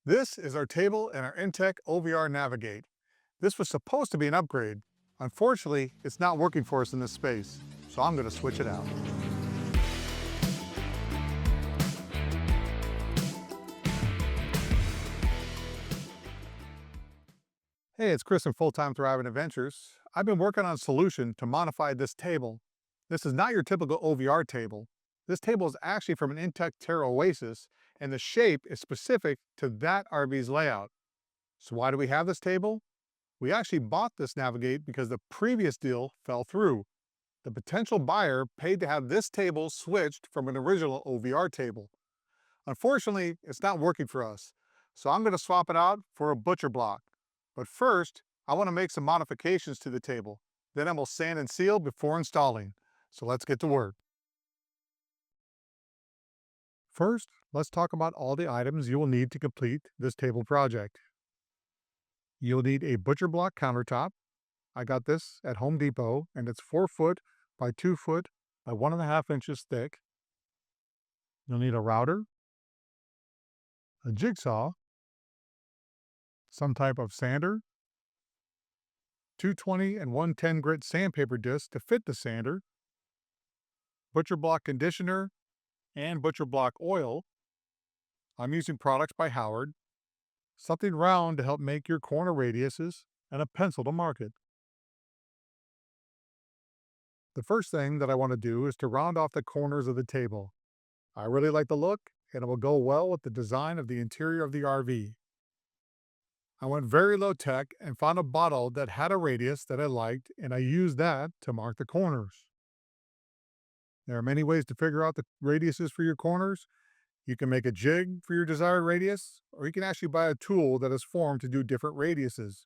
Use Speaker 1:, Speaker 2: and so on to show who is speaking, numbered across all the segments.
Speaker 1: This is our table in our Intech OVR Navigate. This was supposed to be an upgrade. Unfortunately, it's not working for us in this space, so I'm going to switch it out. Hey, it's Chris from Full-Time Thriving Adventures. I've been working on a solution to modify this table. This is not your typical OVR table. This table is actually from an Intech Terra Oasis, and the shape is specific to that RV's layout. So why do we have this table? We actually bought this Navigate because the previous deal fell through. The potential buyer paid to have this table switched from an original OVR table. Unfortunately, it's not working for us, so I'm going to swap it out for a butcher block. But first, I want to make some modifications to the table. Then I will sand and seal before installing. So let's get to work. First, let's talk about all the items you will need to complete this table project. You'll need a butcher block countertop. I got this at Home Depot, and it's 4 foot by 2 foot by 1.5 inches thick. You'll need a router, a jigsaw, some type of sander, 220 and 110 grit sandpaper discs to fit the sander, butcher block conditioner, and butcher block oil. I'm using products by Howard, something round to help make your corner radiuses, and a pencil to mark it. The first thing that I want to do is to round off the corners of the table. I really like the look, and it will go well with the design of the interior of the RV. I went very low tech and found a bottle that had a radius that I liked, and I used that to mark the corners. There are many ways to figure out the radiuses for your corners. You can make a jig for your desired radius, or you can actually buy a tool that is formed to do different radiuses.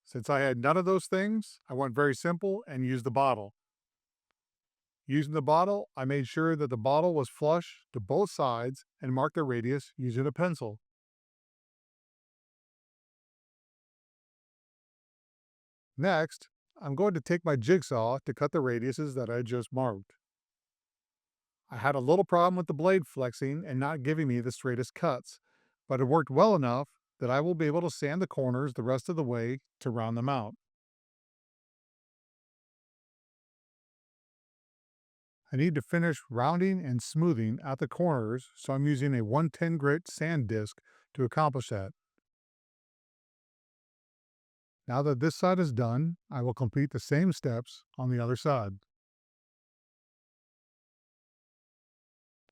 Speaker 1: Since I had none of those things, I went very simple and used the bottle. Using the bottle, I made sure that the bottle was flush to both sides and marked the radius using a pencil. Next, I'm going to take my jigsaw to cut the radiuses that I just marked. I had a little problem with the blade flexing and not giving me the straightest cuts, but it worked well enough that I will be able to sand the corners the rest of the way to round them out. I need to finish rounding and smoothing out the corners, so I'm using a 110 grit sand disc to accomplish that. Now that this side is done, I will complete the same steps on the other side.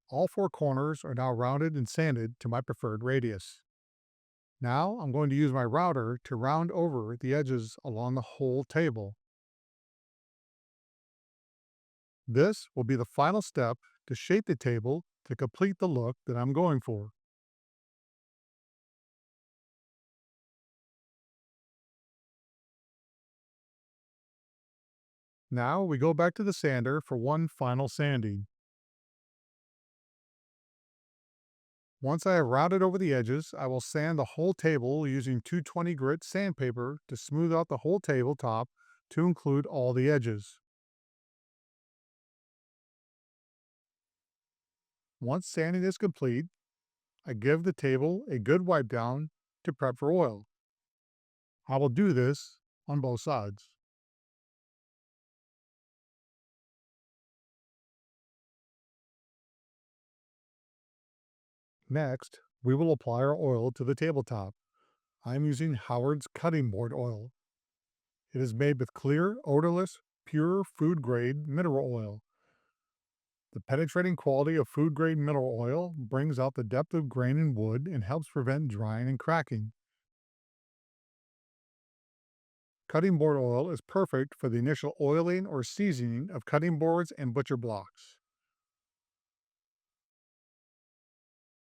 Speaker 1: All 4 corners are now rounded and sanded to my preferred radius. Now I'm going to use my router to round over the edges along the whole table. This will be the final step to shape the table to complete the look that I'm going for. Now we go back to the sander for one final sanding. Once I have rounded over the edges, I will sand the whole table using 220 grit sandpaper to smooth out the whole tabletop to include all the edges. Once sanding is complete, I give the table a good wipe down to prep for oil. I will do this on both sides. Next, we will apply our oil to the tabletop. I am using Howard's cutting board oil. It is made with clear, odorless, pure food-grade mineral oil. The penetrating quality of food-grade mineral oil brings out the depth of grain in wood and helps prevent drying and cracking. Cutting board oil is perfect for the initial oiling or seasoning of cutting boards and butcher blocks.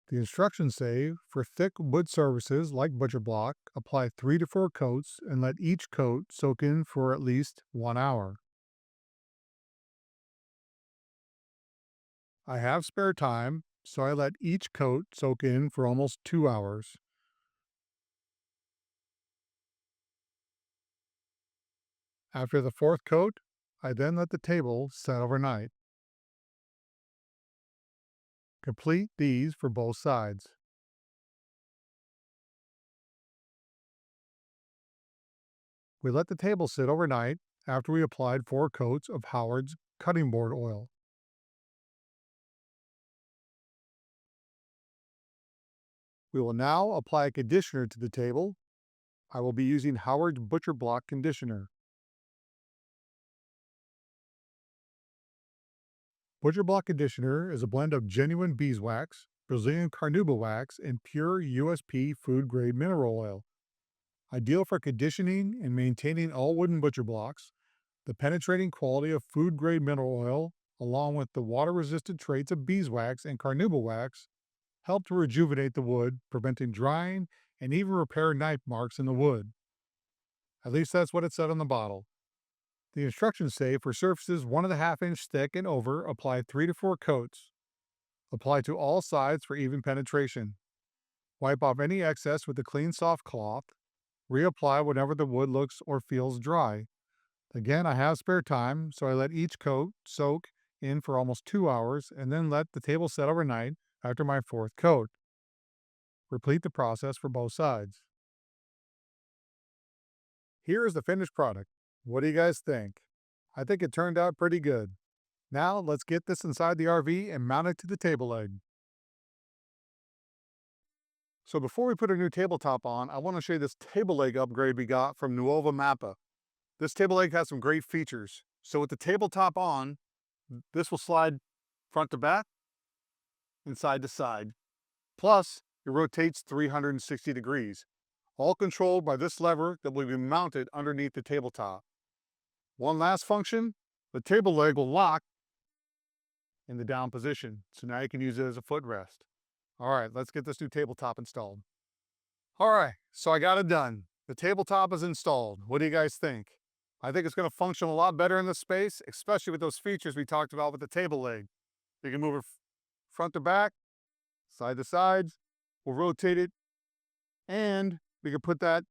Speaker 1: The instructions say, for thick wood surfaces like butcher block, apply 3 to 4 coats and let each coat soak in for at least 1 hour. I have spare time, so I let each coat soak in for almost 2 hours. After the 4th coat, I then let the table set overnight. Complete these for both sides. We let the table sit overnight after we applied 4 coats of Howard's cutting board oil. We will now apply a conditioner to the table. I will be using Howard's Butcher Block conditioner. Butcher Block conditioner is a blend of genuine beeswax, Brazilian carnauba wax, and pure USP food grade mineral oil. Ideal for conditioning and maintaining all wooden butcher blocks, the penetrating quality of food grade mineral oil, along with the water resistant traits of beeswax and carnauba wax, help to rejuvenate the wood, preventing drying and even repair knife marks in the wood. At least that's what it said on the bottle. The instructions say for surfaces 1.5 inch thick and over, apply 3 to 4 coats. Apply to all sides for even penetration. Wipe off any excess with a clean soft cloth. Reapply whenever the wood looks or feels dry. Again, I have spare time, so I let each coat soak in for almost 2 hours and then let the table set overnight after my 4th coat. Repeat the process for both sides. Here is the finished product. What do you guys think? I think it turned out pretty good. Now let's get this inside the RV and mount it to the table leg. So before we put a new tabletop on, I want to show you this table leg upgrade we got from Nuova Mappa. This table leg has some great features. So with the tabletop on, this will slide front to back and side to side. Plus, it rotates 360 degrees, all controlled by this lever that will be mounted underneath the tabletop. One last function, the table leg will lock in the down position, so now you can use it as a footrest. All right, let's get this new tabletop installed. All right, so I got it done. The tabletop is installed. What do you guys think? I think it's going to function a lot better in this space, especially with those features we talked about with the table leg. You can move it front to back, side to sides, we'll rotate it, and we can put that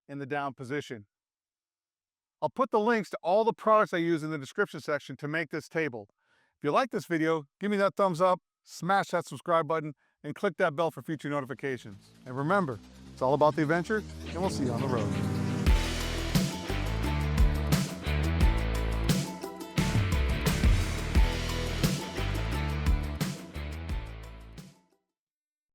Speaker 1: in the down position. I'll put the links to all the products I use in the description section to make this table. If you like this video, give me that thumbs up, smash that subscribe button, and click that bell for future notifications. And remember, it's all about the adventure, and we'll see you on the road.